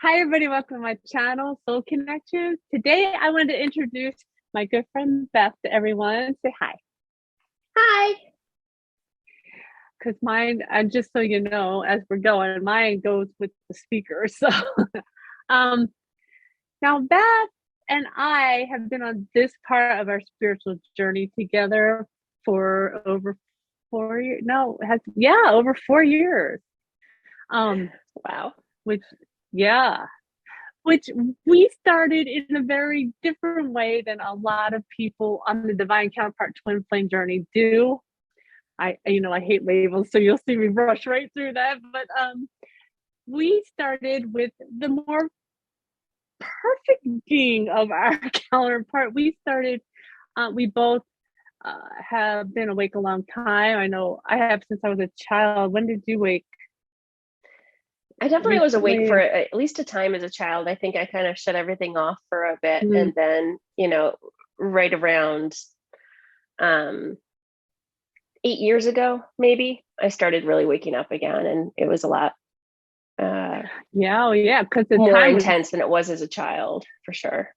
Hi, everybody. Welcome to my channel, Soul Connections. Today, I wanted to introduce my good friend Beth to everyone. Say hi, Hi. because mine, and just so you know, as we're going, mine goes with the speaker. So, um, now Beth and I have been on this part of our spiritual journey together for over 4 years. No, it has over 4 years. Um, Wow. which, yeah, which we started in a very different way than a lot of people on the divine counterpart twin flame journey do. I hate labels, so you'll see me brush right through that. But we started with the more perfect being of our counterpart. We both have been awake a long time. I know I have since I was a child. When did you wake? I definitely was awake for Recently? at least a time as a child. I think I kind of shut everything off for a bit. Mm, And then, right around um, 8 years ago, maybe, I started really waking up again. And it was a lot uh, yeah, oh yeah, because the more time was intense than it was as a child, for sure.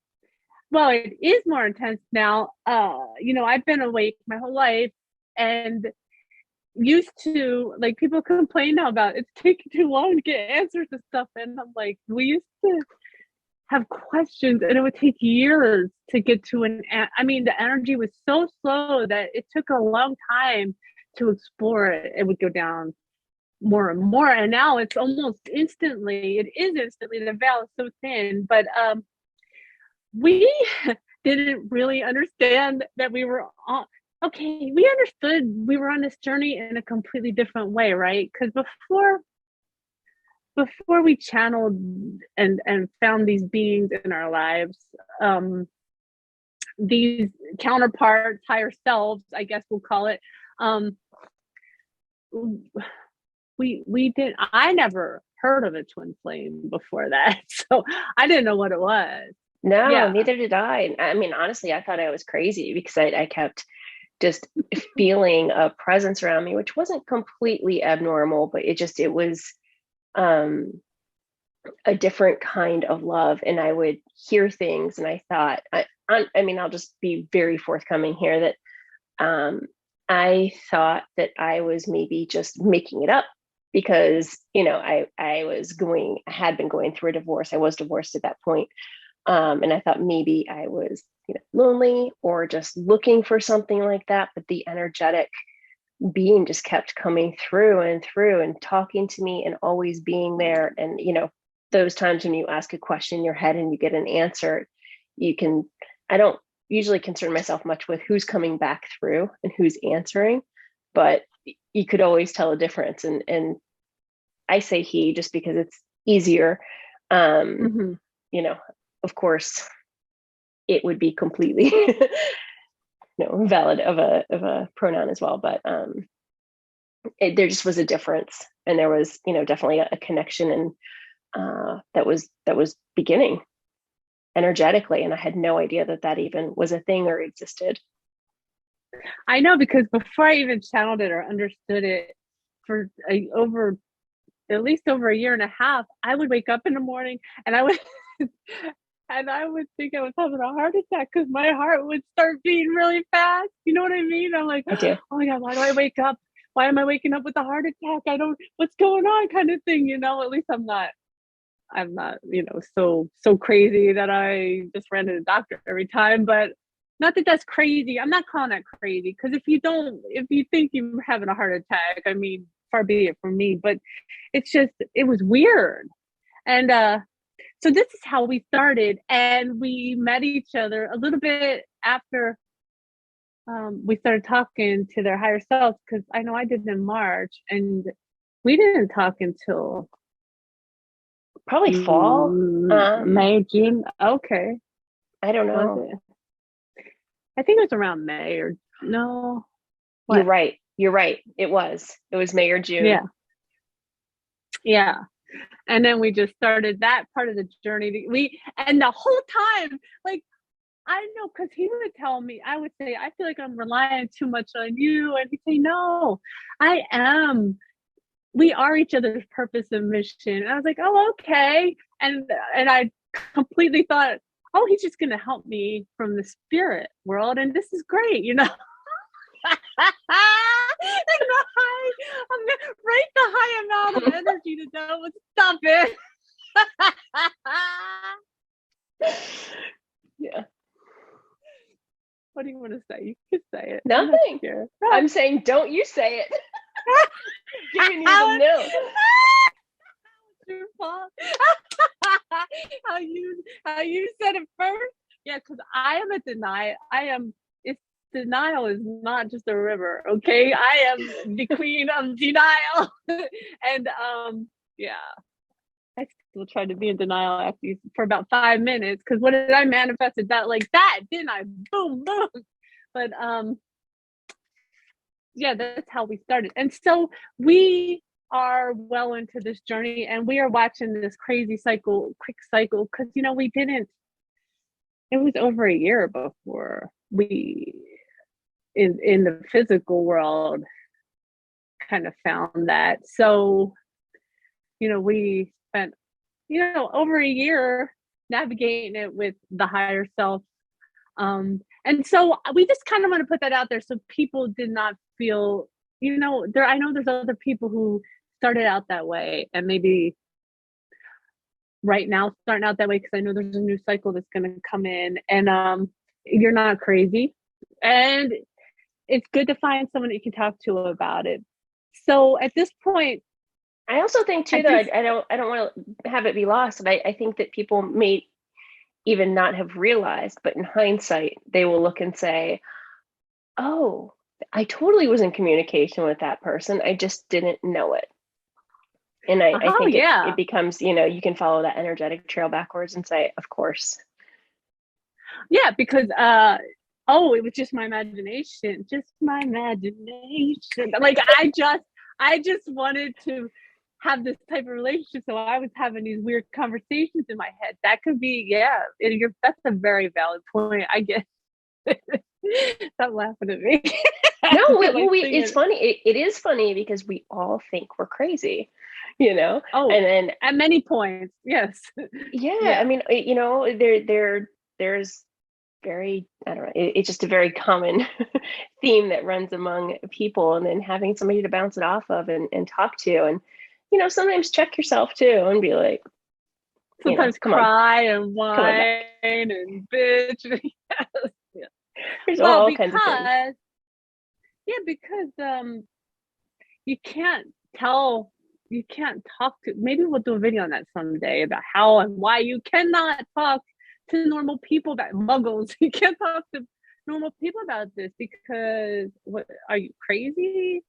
well, it is more intense now. I've been awake my whole life and used to like people complain now about it's taking too long to get answers to stuff. And I'm like, we used to have questions and it would take years to get to I mean, the energy was so slow that it took a long time to explore it. It would go down more and more. And now it's almost instantly, it is instantly, the veil is so thin. But we didn't really understand that we were on okay, we understood we were on this journey in a completely different way, right? Because before we channeled and found these beings in our lives, um these counterparts, higher selves, I guess we'll call it, um we didn't, I never heard of a twin flame before that. So I didn't know what it was. No, Yeah. neither did I. I mean, honestly, I thought I was crazy because I kept just feeling a presence around me, which wasn't completely abnormal, but it was um a different kind of love. And I would hear things and I thought I mean, I'll just be very forthcoming here that um I thought that I was maybe just making it up because I had been going through a divorce. I was divorced at that point. And I thought maybe I was lonely or just looking for something like that, but the energetic being just kept coming through and talking to me and always being there. And those times when you ask a question in your head and you get an answer, you can I don't usually concern myself much with who's coming back through and who's answering, but you could always tell a difference. And I say he just because it's easier. um Mm-hmm. you know of course it would be completely valid of a pronoun as well, but there just was a difference, and there was definitely a connection, and that was beginning energetically, and I had no idea that that even was a thing or existed. I know because before I even channeled it or understood it for over at least over a year and a half, I would wake up in the morning and I would and I would think I was having a heart attack because my heart would start beating really fast. You know what I mean? I'm like, I do. oh my God, why do I wake up? Why am I waking up with a heart attack? I don't, what's going on, kind of thing, At least I'm not, so crazy that I just ran to the doctor every time. But not that that's crazy. I'm not calling that crazy because if you think you're having a heart attack, I mean, far be it from me. But it was weird. And so this is how we started, and we met each other a little bit after we started talking to their higher selves because I know I did in March, and we didn't talk until Probably fall. May, June. Okay, I don't was know. it? I think it was around May or no. You're What? right. You're right. It was May or June. Yeah, yeah. And then we just started that part of the journey. And the whole time, like I know, because he would tell me, I would say, I feel like I'm relying too much on you. And he'd say, no, I am. we are each other's purpose and mission. And I was like, oh, okay. And I completely thought, oh, he's just gonna help me from the spirit world, and this is great, you know. And the high, right, the high amount of energy to know stop it. Yeah. What do you want to say? You can say it. Nothing. I'm saying, don't you say it. Giving you the no. Your fault. how you said it first. Yeah, because I am a denial. Denial is not just a river, okay? I am the queen of denial. And yeah, I still tried to be in denial after for about 5 minutes, because what did I manifested that like that, didn't I? Boom, boom. But yeah, that's how we started. And so we are well into this journey, and we are watching this crazy quick cycle, because it was over a year before we in the physical world kind of found that. So we spent over a year navigating it with the higher self, and so we just kind of want to put that out there so people did not feel I know there's other people who started out that way, and maybe right now starting out that way, because I know there's a new cycle that's going to come in, and you're not crazy, and it's good to find someone that you can talk to about it. So at this point, I also think too that I don't want to have it be lost, but I think that people may even not have realized, but in hindsight, they will look and say, oh, I totally was in communication with that person. I just didn't know it. And I think it becomes, you can follow that energetic trail backwards and say, of course. Yeah, because it was just my imagination. Like I just wanted to have this type of relationship, so I was having these weird conversations in my head. That could be, that's a very valid point. I guess. Stop laughing at me. No, it's funny. It is funny because we all think we're crazy, Oh, and then at many points, yes. Yeah. I mean, there's very, I don't know, it's just a very common theme that runs among people, and then having somebody to bounce it off of and talk to, and sometimes check yourself too and be like, sometimes cry and whine and bitch. Yes. Yeah. There's all kinds of things. Yeah, because you can't talk to, maybe we'll do a video on that someday about how and why you cannot talk to normal people about muggles. You can't talk to normal people about this, because what are you, crazy?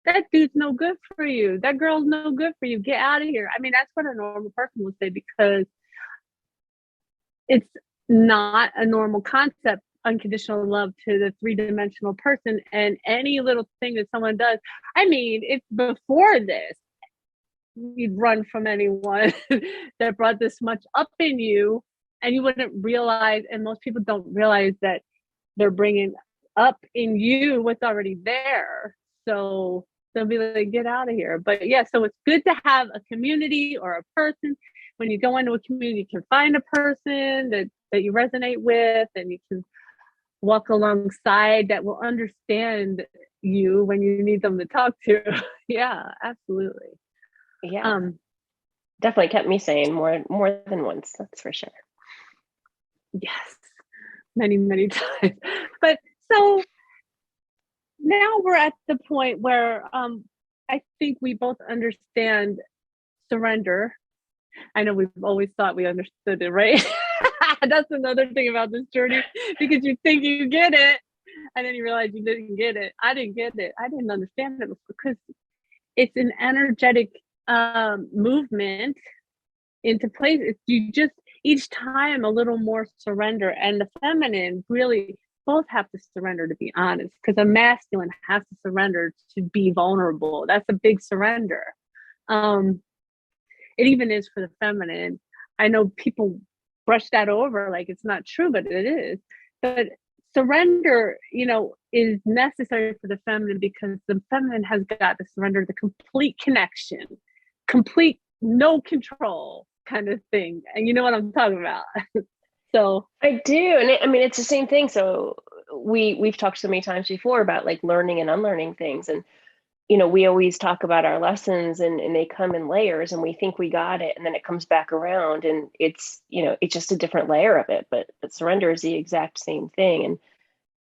That dude's no good for you. That girl's no good for you. Get out of here. I mean, that's what a normal person would say, because it's not a normal concept, unconditional love to the three-dimensional person. And any little thing that someone does, I mean, if before this you'd run from anyone that brought this much up in you, and you wouldn't realize, and most people don't realize, that they're bringing up in you what's already there. So they'll be like, get out of here. But yeah, so it's good to have a community or a person. When you go into a community, you can find a person that you resonate with, and you can walk alongside that will understand you when you need them to talk to. Yeah, absolutely. Yeah. Definitely kept me sane more than once, that's for sure. Yes, many, many times. But so now we're at the point where I think we both understand surrender. I know we've always thought we understood it, right? That's another thing about this journey, because you think you get it, and then you realize you didn't get it. I didn't get it. I didn't understand it, because it's an energetic movement into place. You just, each time, a little more surrender, and the feminine really both have to surrender, to be honest, because a masculine has to surrender to be vulnerable. That's a big surrender. It even is for the feminine. I know people brush that over like it's not true, but it is. But surrender, is necessary for the feminine because the feminine has got to surrender the complete connection, complete no control kind of thing. And you know what I'm talking about. So I do. And I mean, it's the same thing. So we've talked so many times before about like learning and unlearning things. And, we always talk about our lessons and they come in layers and we think we got it. And then it comes back around and it's just a different layer of it. But surrender is the exact same thing.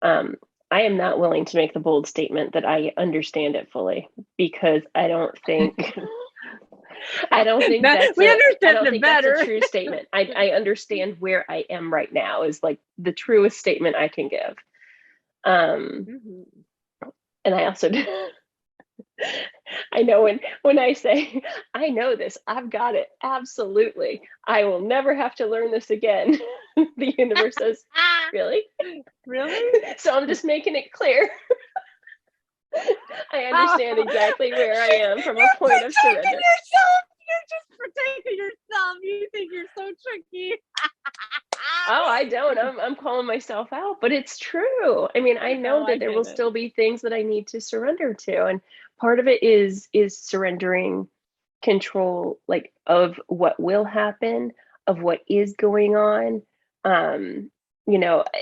And I am not willing to make the bold statement that I understand it fully because I don't think we understand it better. That's a true statement. I understand where I am right now is like the truest statement I can give. And I also I know when I say I know this, I've got it. Absolutely. I will never have to learn this again. The universe says, really? Really? So I'm just making it clear. I understand exactly where I am from a point of surrender. You're just protecting yourself. You think you're so tricky. Oh, I don't. I'm calling myself out, but it's true. I mean, I know that there will still be things that I need to surrender to, and part of it is surrendering control, like of what will happen, of what is going on.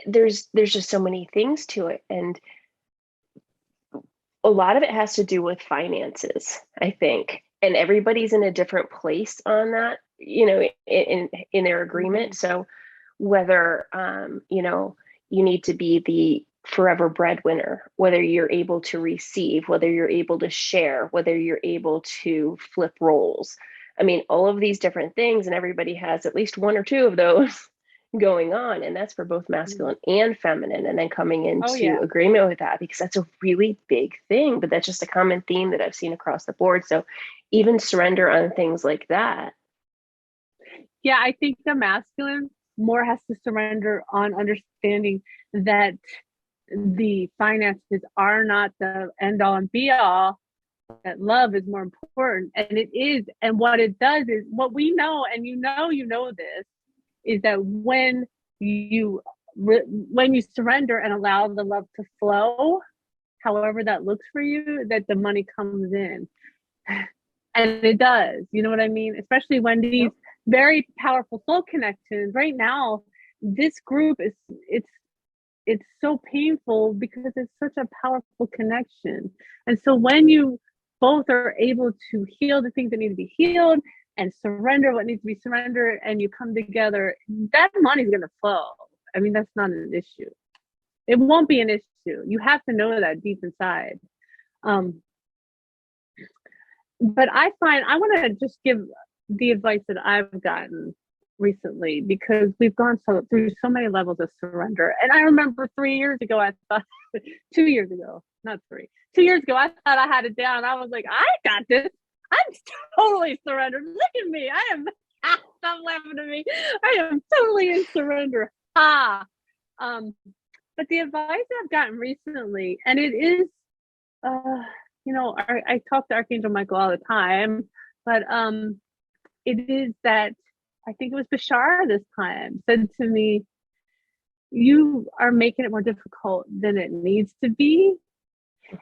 There's just so many things to it, and a lot of it has to do with finances, I think, and everybody's in a different place on that, in their agreement. So whether you need to be the forever breadwinner, whether you're able to receive, whether you're able to share, whether you're able to flip roles. I mean, all of these different things, and everybody has at least one or two of those going on, and that's for both masculine and feminine, and then coming into agreement with that, because that's a really big thing, but that's just a common theme that I've seen across the board. So even surrender on things like that. Yeah, I think the masculine more has to surrender on understanding that the finances are not the end all and be all, that love is more important. And it is. And what it does is what we know, and you know this, is that when you surrender and allow the love to flow, however that looks for you, that the money comes in. And it does. You know what I mean? Especially when these very powerful soul connections right now, this group it's so painful because it's such a powerful connection. And so when you both are able to heal the things that need to be healed and surrender what needs to be surrendered, and you come together, that money's going to flow. I mean, that's not an issue. It won't be an issue. You have to know that deep inside. But I find I want to just give the advice that I've gotten recently, because we've gone through so many levels of surrender. And I remember 3 years ago, I thought 2 years ago, not 3, 2 years ago, I thought I had it down. I was like, I got this. I'm totally surrendered. Look at me. I am. Stop laughing at me. I am totally in surrender. But the advice I've gotten recently, and it is, I talk to Archangel Michael all the time, but it is that I think it was Bashar this time said to me, you are making it more difficult than it needs to be.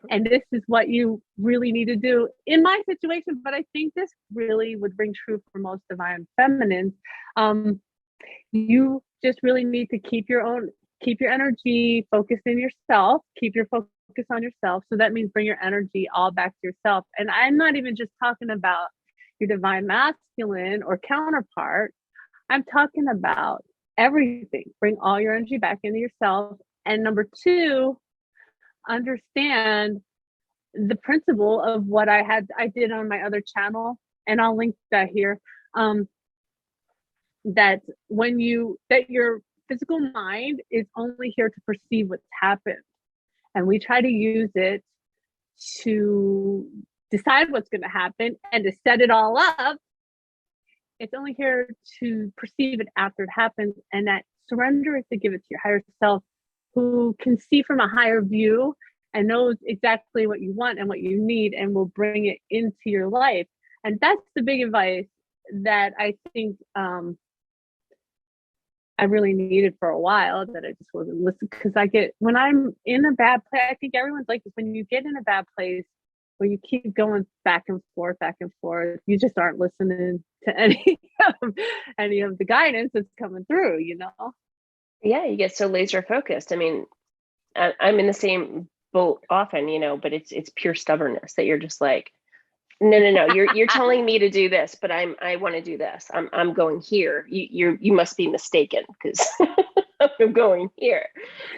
And this is what you really need to do in my situation. But I think this really would ring true for most divine feminines. You just really need to keep your energy focused in yourself, keep your focus on yourself. So that means bring your energy all back to yourself. And I'm not even just talking about your divine masculine or counterpart. I'm talking about everything. Bring all your energy back into yourself. And number 2, understand the principle of what I did on my other channel, and I'll link that here. That your physical mind is only here to perceive what's happened, and we try to use it to decide what's going to happen and to set it all up. It's only here to perceive it after it happens, and that surrender is to give it to your higher self, who can see from a higher view and knows exactly what you want and what you need, and will bring it into your life. And that's the big advice that I think I really needed for a while, that I just wasn't listening. Because I get, when I'm in a bad place, I think everyone's like this. When you get in a bad place where you keep going back and forth, you just aren't listening to of any of the guidance that's coming through, you know? Yeah, you get so laser focused. I mean, I'm in the same boat often, but it's pure stubbornness that you're just like, no, you're telling me to do this, but I want to do this. I'm going here. You must be mistaken, because I'm going here.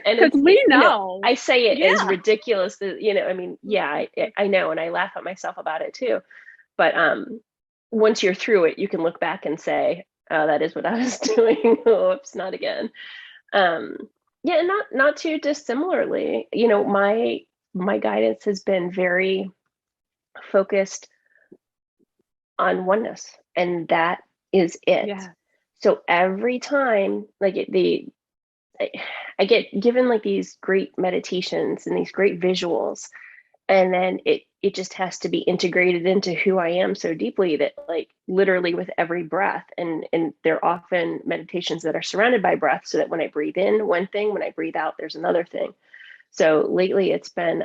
And Because we know. I say it as Yeah. ridiculous as, I mean, yeah, I know, and I laugh at myself about it too. But once you're through it, you can look back and say, oh, that is what I was doing. Oops, not again. Um, yeah, not too dissimilarly. My guidance has been very focused on oneness, and that is it. Yeah. So every time, like I get given like these great meditations and these great visuals, and then it just has to be integrated into who I am so deeply that, like, literally with every breath, and they're often meditations that are surrounded by breath, so that when I breathe in one thing, when I breathe out, there's another thing. So lately it's been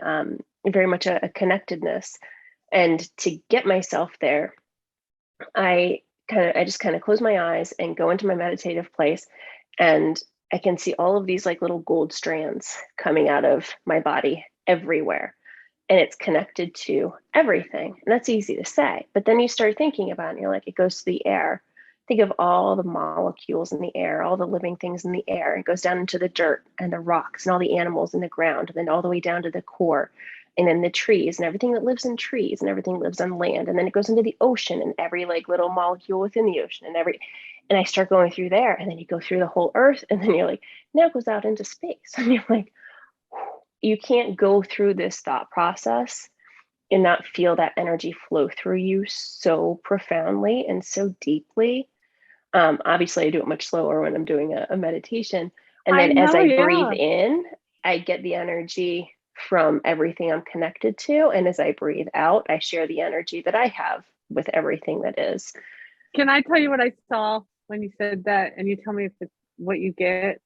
very much a connectedness, and to get myself there, I just kind of close my eyes and go into my meditative place, and I can see all of these like little gold strands coming out of my body everywhere, and it's connected to everything. And that's easy to say, but then you start thinking about it, and you're like, it goes to the air. Think of all the molecules in the air, all the living things in the air. It goes down into the dirt and the rocks and all the animals in the ground, and then all the way down to the core, and then the trees and everything that lives in trees, and everything that lives on land. And then it goes into the ocean, and every like little molecule within the ocean, and I start going through there, and then you go through the whole earth, and then you're like, now it goes out into space. And you're like, you can't go through this thought process and not feel that energy flow through you so profoundly and so deeply. Obviously, I do it much slower when I'm doing a meditation. And I then as know. I breathe Yeah. in, I get the energy from everything I'm connected to. And as I breathe out, I share the energy that I have with everything that is. Can I tell you what I saw when you said that, and you tell me if it's what you get?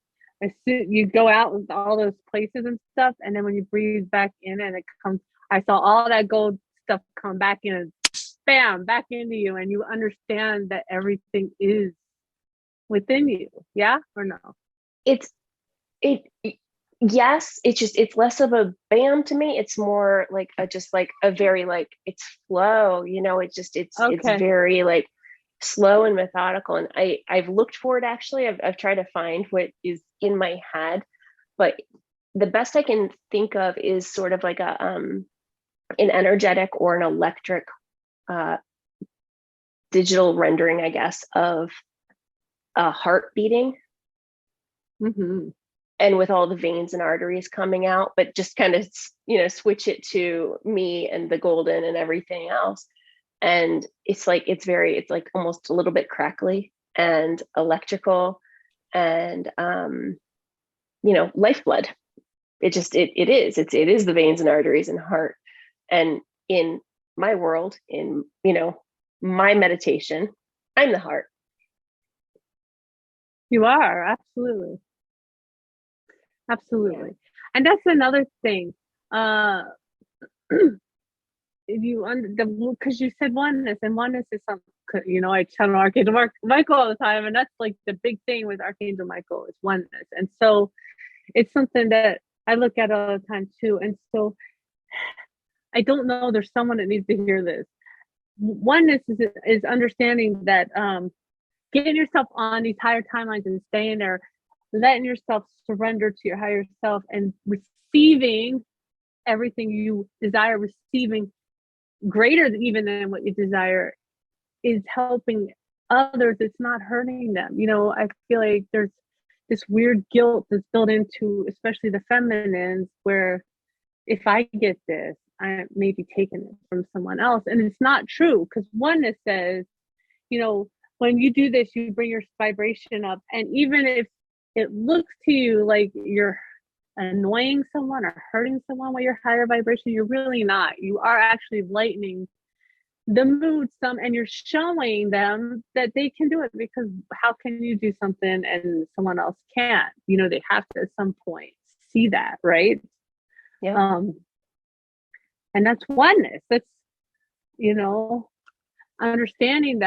You go out with all those places and stuff, and then when you breathe back in, and it comes, I saw all that gold stuff come back in, and bam, back into you, and you understand that everything is within you. Yeah or no? It's it Yes, it's less of a bam to me. It's more like just like a very like, it's flow, it's Okay. very like slow and methodical. And I've looked for it, actually. I've tried to find what is in my head, but the best I can think of is sort of like an energetic or an electric uh digital rendering, I guess, of a heart beating, Mm-hmm. and with all the veins and arteries coming out, but just kind of, switch it to me and the golden and everything else. And it's like almost a little bit crackly and electrical, and lifeblood. It is the veins and arteries and heart. And in my world, in my meditation, I'm the heart. You are, absolutely. Yeah. Absolutely. And that's another thing. Uh you under the because you said oneness, and oneness is something, I channel Archangel Michael all the time, and that's like the big thing with Archangel Michael is oneness. And so it's something that I look at all the time too. And so I don't know, there's someone that needs to hear this. Oneness is understanding that getting yourself on these higher timelines and staying there, letting yourself surrender to your higher self and receiving everything you desire, receiving greater even than what you desire, is helping others. It's not hurting them. I feel like there's this weird guilt that's built into, especially the feminines, where if I get this, I may be taking it from someone else. And it's not true, because oneness says, when you do this, you bring your vibration up. And even if it looks to you like you're annoying someone or hurting someone with your higher vibration, you're really not. You are actually lightening the mood some, and you're showing them that they can do it, because how can you do something and someone else can't? They have to at some point see that, right? Yeah. um and that's oneness. That's, you know understanding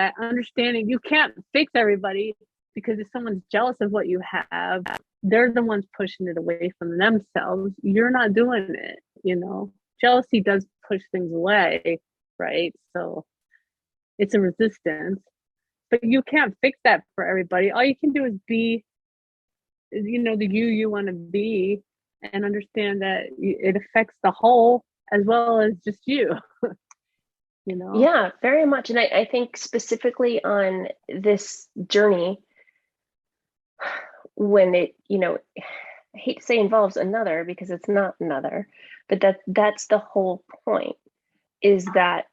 you can't fix everybody, because if someone's jealous of what you have, they're the ones pushing it away from themselves. You're not doing it. Jealousy does push things away, right? So it's a resistance, but you can't fix that for everybody. All you can do is be, the you want to be, and understand that it affects the whole as well as just you. Yeah, very much. And I think specifically on this journey, when it, I hate to say involves another because it's not another, but that's the whole point, is that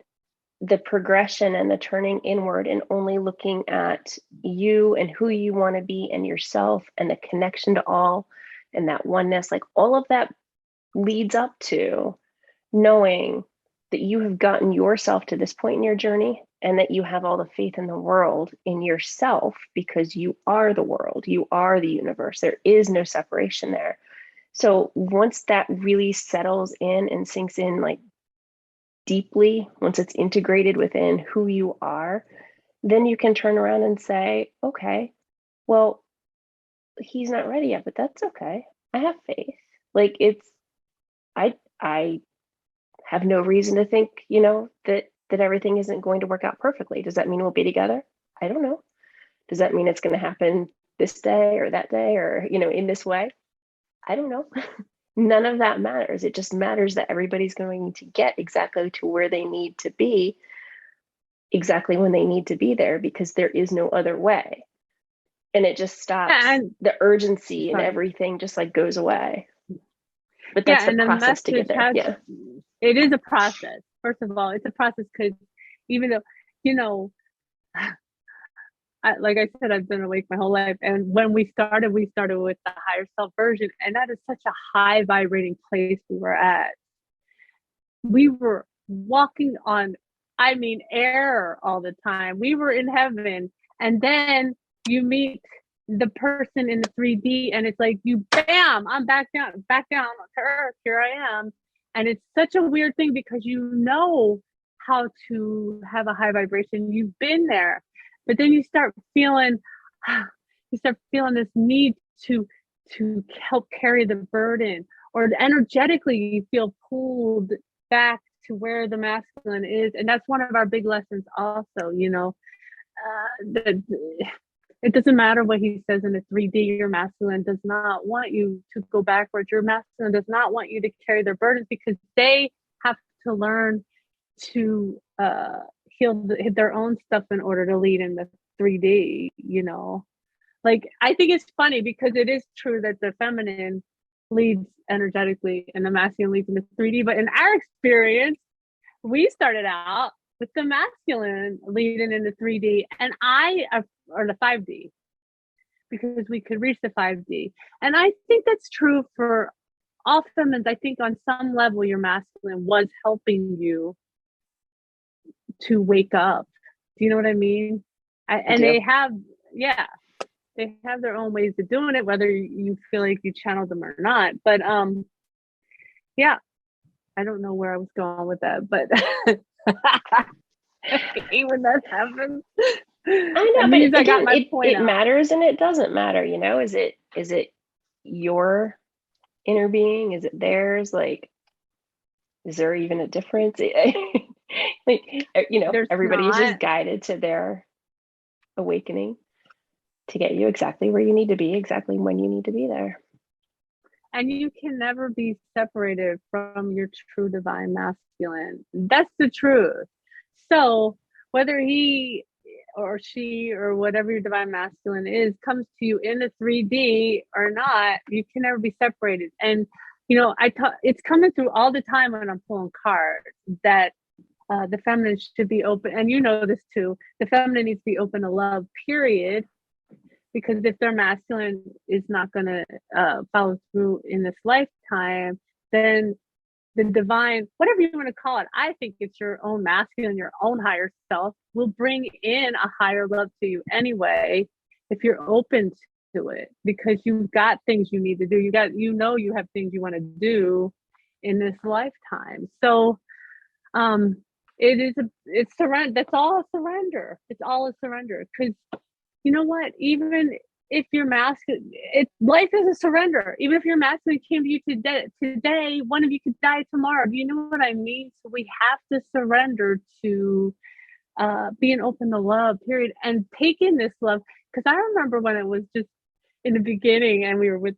the progression and the turning inward and only looking at you and who you want to be and yourself and the connection to all and that oneness, like all of that leads up to knowing that you have gotten yourself to this point in your journey and that you have all the faith in the world in yourself, because you are the world, you are the universe. There is no separation there. So once that really settles in and sinks in, like deeply, once it's integrated within who you are, then you can turn around and say, okay, well, he's not ready yet, but that's okay. I have faith. Like I have no reason to think, that everything isn't going to work out perfectly. Does that mean we'll be together? I don't know. Does that mean it's going to happen this day or that day or, in this way? I don't know. None of that matters. It just matters that everybody's going to get exactly to where they need to be, exactly when they need to be there, because there is no other way. And it just stops. And the urgency and sorry. everything just like goes away. But Yeah, that's the and the process to get message there. has, Yeah. it is a process. First of all, it's a process, because even though, you know, like I said, I've been awake my whole life. And when we started with the higher self version. And that is such a high vibrating place we were at. We were walking on, I mean, air all the time. We were in heaven. And then you meet the person in the 3D, and it's like you, bam, I'm back down to earth. Here I am. And it's such a weird thing, because how to have a high vibration. You've been there. But then you start feeling this need to help carry the burden, or energetically you feel pulled back to where the masculine is. And that's one of our big lessons also. It doesn't matter what he says in the 3D. Your masculine does not want you to go backwards. Your masculine does not want you to carry their burdens, because they have to learn to heal their own stuff in order to lead in the 3D. Like, I think it's funny, because it is true that the feminine leads energetically and the masculine leads in the 3D. But in our experience, we started out with the masculine leading into 3D, and or the 5D, because we could reach the 5D. And I think that's true for all feminines. I think on some level, your masculine was helping you to wake up. Do you know what I mean? And they have, yeah, they have their own ways of doing it, whether you feel like you channeled them or not. But yeah, I don't know where I was going with that, but when that happens, I know, it but means I got my point it out. matters and it doesn't matter, Is it your inner being? Is it theirs? Like, is there even a difference? Like, There's everybody is not. just guided to their awakening to get you exactly where you need to be, exactly when you need to be there. And you can never be separated from your true divine masculine. That's the truth. So whether he or she or whatever your divine masculine is comes to you in the 3D or not, you can never be separated. And it's coming through all the time when I'm pulling cards that the feminine should be open. And this too. The feminine needs to be open to love, period. Because if their masculine is not going to follow through in this lifetime, then the divine, whatever you want to call it, I think it's your own masculine, your own higher self will bring in a higher love to you anyway, if you're open to it, because you've got things you need to do. You have things you want to do in this lifetime. So, it's surrender. That's all a surrender. It's all a surrender. Because you know what? Even if you're masculine, life is a surrender. Even if your masculine came to you today, one of you could die tomorrow. Do you know what I mean? So we have to surrender to being open to love, period, and take in this love. Because I remember when it was just in the beginning, and we were with,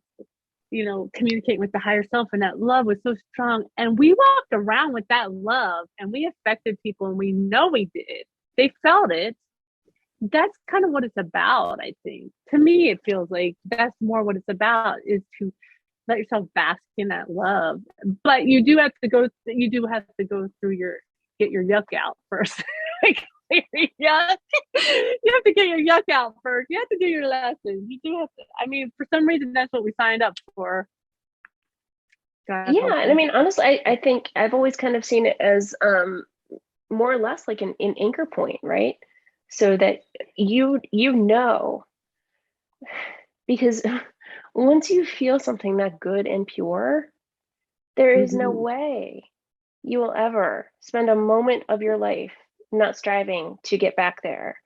communicating with the higher self, and that love was so strong, and we walked around with that love, and we affected people, and we know we did. They felt it. That's kind of what it's about. I think, to me, it feels like that's more what it's about, is to let yourself bask in that love. But you do have to go through get your yuck out first. Like, yuck. You have to get your yuck out first. You have to do your lessons. You do have to. I mean, for some reason, that's what we signed up for. Yeah, and I mean, honestly, I think I've always kind of seen it as more or less like an anchor point, right? So that you know, because once you feel something that good and pure, there is no way you will ever spend a moment of your life not striving to get back there,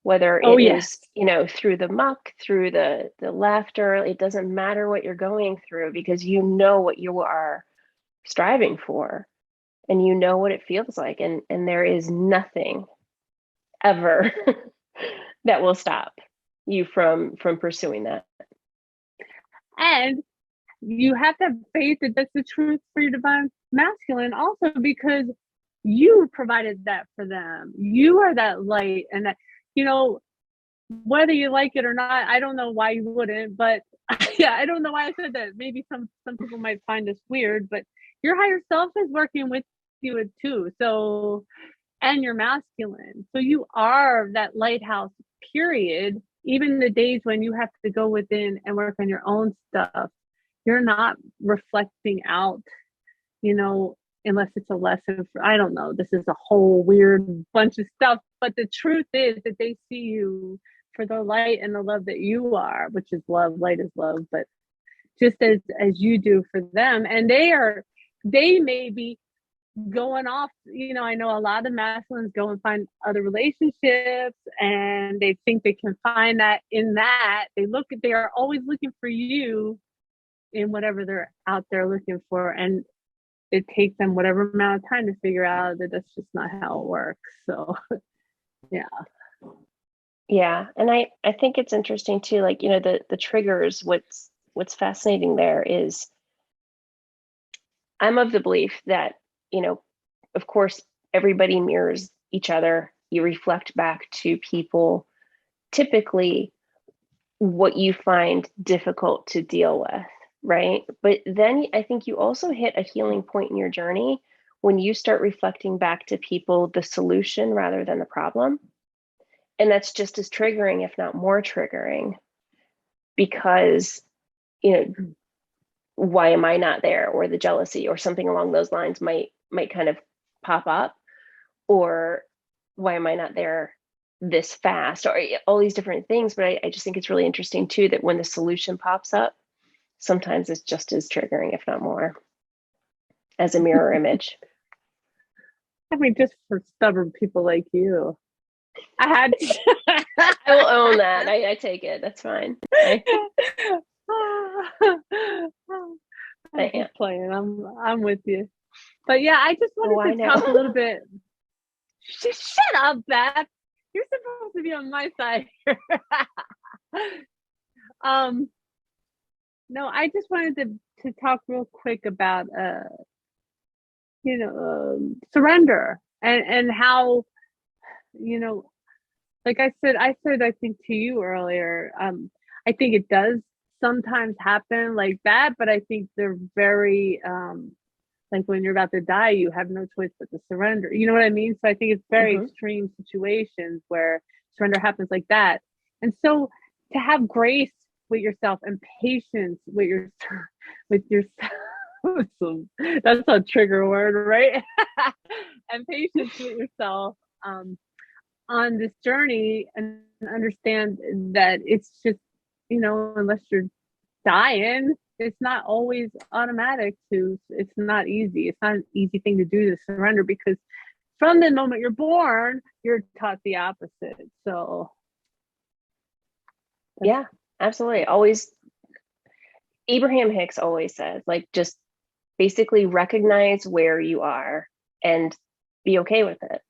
whether it is, through the muck, through the laughter. It doesn't matter what you're going through, because you know what you are striving for, and you know what it feels like, and there is nothing ever that will stop you from pursuing that. And you have to have faith that that's the truth for your divine masculine, also because you provided that for them. You are that light, and that, whether you like it or not, I don't know why you wouldn't, but yeah, I don't know why I said that. Maybe some people might find this weird, but your higher self is working with you too. So, and you're masculine. So you are that lighthouse, period. Even the days when you have to go within and work on your own stuff, you're not reflecting out, unless it's a lesson for, I don't know, this is a whole weird bunch of stuff. But the truth is that they see you for the light and the love that you are, which is love. Light is love, but just as you do for them. And they may be going off, I know a lot of masculines go and find other relationships, and they think they can find that in that. They are always looking for you in whatever they're out there looking for, and it takes them whatever amount of time to figure out that that's just not how it works. So yeah. And I think it's interesting too, like, the triggers. What's fascinating there is, I'm of the belief that, of course, everybody mirrors each other. You reflect back to people typically what you find difficult to deal with, right? But then I think you also hit a healing point in your journey when you start reflecting back to people the solution rather than the problem. And that's just as triggering, if not more triggering, because, why am I not there? Or the jealousy or something along those lines might kind of pop up. Or why am I not there this fast? Or all these different things. But I just think it's really interesting too, that when the solution pops up, sometimes it's just as triggering, if not more, as a mirror image. I mean, just for stubborn people like you, I had to. I will own that. I take it. That's fine. I'm just playing. I'm with you. But yeah, I just wanted to talk a little bit. Shut up, Beth. You're supposed to be on my side here. No, I just wanted to talk real quick about surrender, and how, like I said, I think to you earlier, I think it does sometimes happen like that, but I think they're very, like when you're about to die, you have no choice but to surrender. You know what I mean? So I think it's very extreme situations where surrender happens like that. And so to have grace with yourself and patience with yourself. So that's a trigger word, right? And patience with yourself on this journey, and understand that it's just, unless you're dying, it's not always automatic to, it's not easy. It's not an easy thing to do, to surrender, because from the moment you're born, you're taught the opposite. So Yeah, absolutely. Always, Abraham Hicks always says, like, just basically recognize where you are and be okay with it.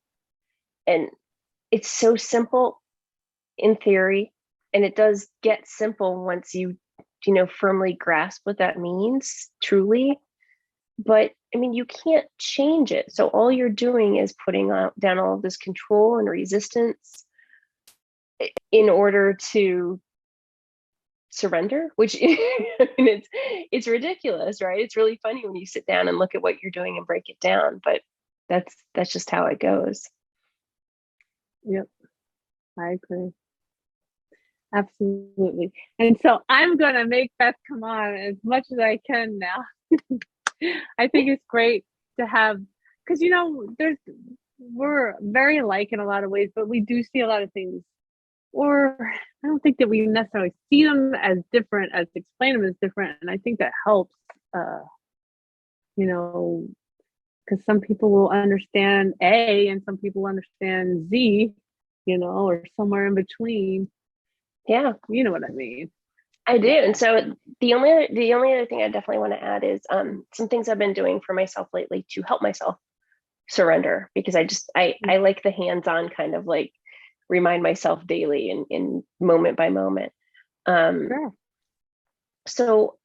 And it's so simple in theory, and it does get simple once you firmly grasp what that means truly. But I mean, you can't change it. So all you're doing is putting down all of this control and resistance in order to surrender, which I mean, it's ridiculous, right? It's really funny when you sit down and look at what you're doing and break it down, but that's just how it goes. yep, I agree. Absolutely. And so I'm going to make Beth come on as much as I can now. I think it's great to have, because, we're very alike in a lot of ways, but we do see a lot of things, or I don't think that we necessarily see them as different, as explain them as different. And I think that helps, you know, because some people will understand A and some people understand Z, or somewhere in between. Yeah, You know what I mean? I do. And so the only other thing I definitely want to add is some things I've been doing for myself lately to help myself surrender, because I like the hands-on kind of like remind myself daily and in moment by moment. Sure. So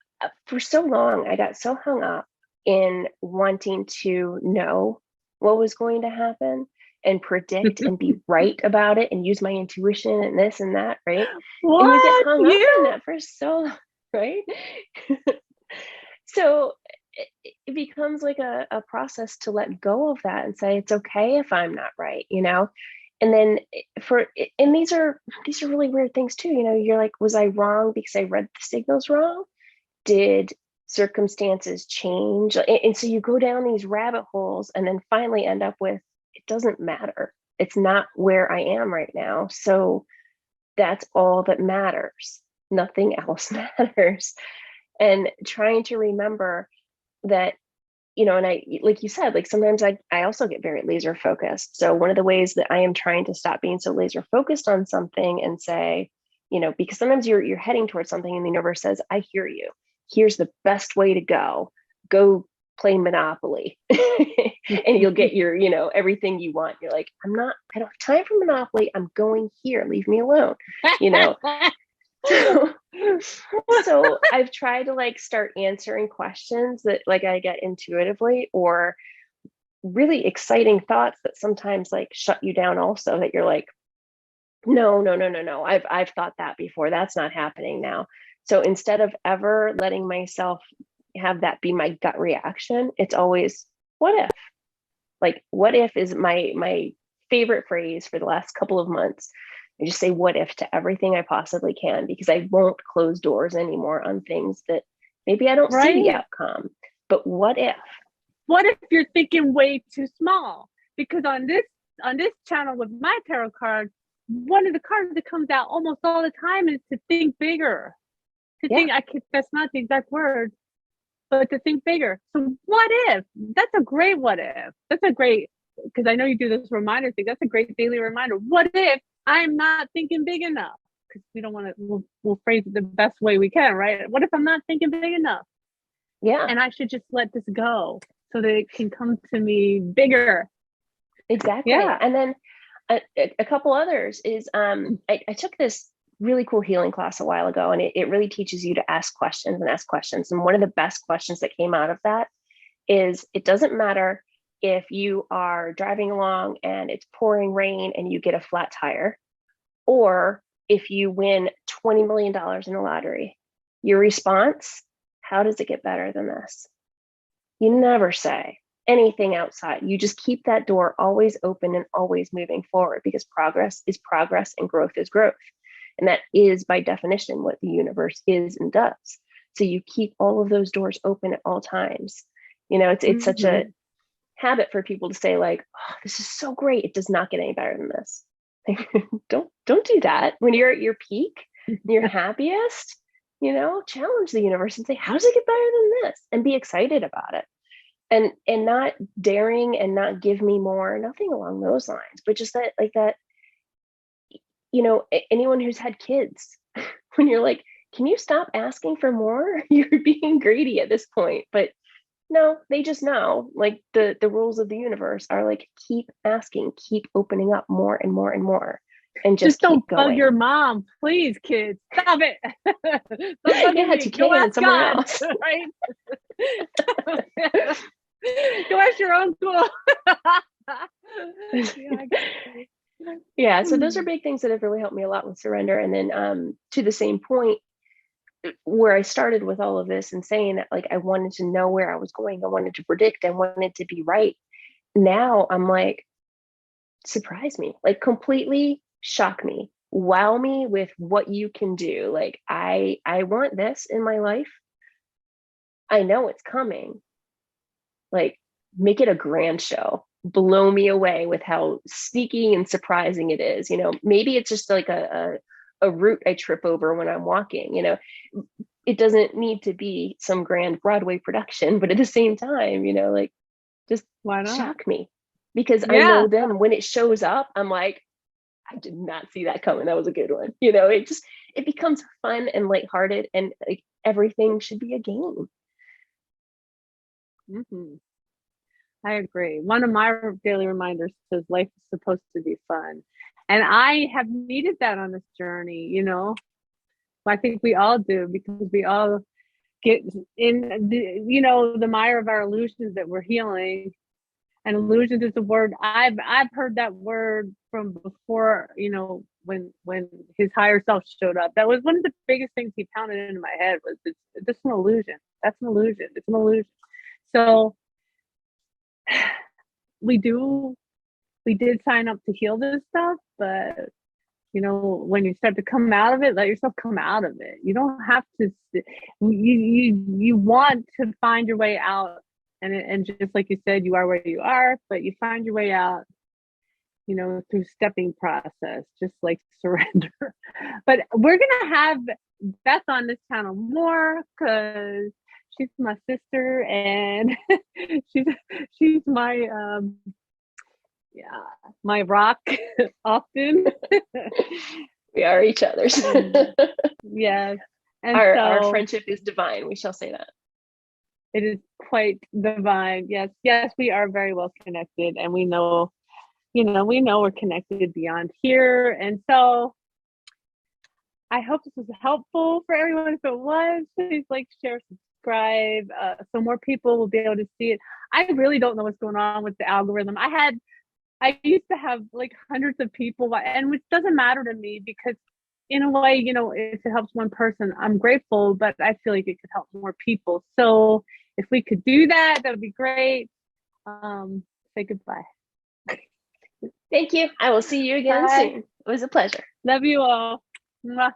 for so long, I got so hung up in wanting to know what was going to happen and predict and be right about it and use my intuition and this and that, right? And you get What? hung up in You? that for so long, right? So it becomes like a process to let go of that and say it's okay if I'm not right, and then and these are really weird things too. You're like, was I wrong because I read the signals wrong? Did circumstances change? And so you go down these rabbit holes and then finally end up with, it doesn't matter, it's not where I am right now, so that's all that matters, nothing else matters. And trying to remember that, and I, like you said, like sometimes I also get very laser focused. So one of the ways that I am trying to stop being so laser focused on something and say, because sometimes you're heading towards something and the universe says, I hear you. Here's the best way to go play Monopoly and you'll get your, everything you want. You're like, I don't have time for Monopoly. I'm going here. Leave me alone. So, so I've tried to like start answering questions that like I get intuitively, or really exciting thoughts that sometimes like shut you down also, that you're like, no, no, no, no, no. I've thought that before. That's not happening now. So instead of ever letting myself have that be my gut reaction, it's always, what if? Like, what if is my favorite phrase for the last couple of months. I just say what if to everything I possibly can, because I won't close doors anymore on things that maybe I don't see the Right. outcome. But what if? What if you're thinking way too small? Because on this channel with my tarot card, one of the cards that comes out almost all the time is to think bigger. Yeah. That's not the exact word, but to think bigger. So what if? That's a great what if. That's a great, because I know you do this reminder thing. That's a great daily reminder. What if I'm not thinking big enough? Because we don't want to, we'll phrase it the best way we can, right? What if I'm not thinking big enough? Yeah. And I should just let this go so that it can come to me bigger. Exactly. Yeah. And then a couple others is I took this really cool healing class a while ago, and it really teaches you to ask questions and ask questions. And one of the best questions that came out of that is, it doesn't matter if you are driving along and it's pouring rain and you get a flat tire, or if you win $20 million in the lottery. Your response, how does it get better than this? You never say anything outside. You just keep that door always open and always moving forward, because progress is progress and growth is growth. And that is by definition what the universe is and does. So you keep all of those doors open at all times. You know, it's such a Mm-hmm. habit for people to say like, oh, this is so great. It does not get any better than this. Don't do that. When you're at your peak, your happiest, you know, challenge the universe and say, how does it get better than this? And be excited about it. And not daring and not give me more, nothing along those lines, but just that, like that, you know, anyone who's had kids, when you're like, can you stop asking for more? You're being greedy at this point. But no, they just know, like the rules of the universe are like, keep asking, keep opening up more and more and more, and Just just don't keep bug your going. mom, please, kids. Stop it. Stop bugging Yeah, you me. Go can ask somewhere God, else. right? Go ask your uncle. Yeah, I got you. Yeah, so those are Hmm. big things that have really helped me a lot with surrender. And then to the same point where I started with all of this and saying that, like, I wanted to know where I was going, I wanted to predict, I wanted to be right. Now I'm like, surprise me, like completely shock me, wow me with what you can do. Like I want this in my life. I know it's coming. Like, make it a grand show. Blow me away with how sneaky and surprising it is. You know, maybe it's just like a route I trip over when I'm walking. You know, it doesn't need to be some grand Broadway production, but at the same time, you know, like, just Why not? shock me, because I Yeah. know then when it shows up, I'm like, I did not see that coming. That was a good one. You know, it becomes fun and lighthearted, and like everything should be a game. Hmm. I agree. One of my daily reminders says life is supposed to be fun. And I have needed that on this journey, you know. I think we all do because we all get in the, you know, the mire of our illusions that we're healing. And illusions is a word I've heard that word from before, you know, when his higher self showed up. That was one of the biggest things he pounded into my head was it's just an illusion. That's an illusion. It's an illusion. So we do we did sign up to heal this stuff, but you know, when you start to come out of it, let yourself come out of it. You don't have to. You want to find your way out, and just like you said, you are where you are, but you find your way out. You know, through stepping process, just like surrender. But we're gonna have Beth on this channel more because she's my sister and she's she's my yeah, my rock often. We are each other's. And yes, and Our so friendship is divine. We shall say that. it is quite divine. Yes, yes, we are very well connected, and we know, you know, we know we're connected beyond here. And so I hope this was helpful for everyone. If it was, please like, share, subscribe, so more people will be able to see it. I really don't know what's going on with the algorithm. I used to have like hundreds of people, and which doesn't matter to me because, in a way, you know, if it helps one person, I'm grateful, but I feel like it could help more people. So if we could do that, that would be great. Say goodbye. Thank you. I will see you again Bye. soon. It was a pleasure. Love you all. Mwah.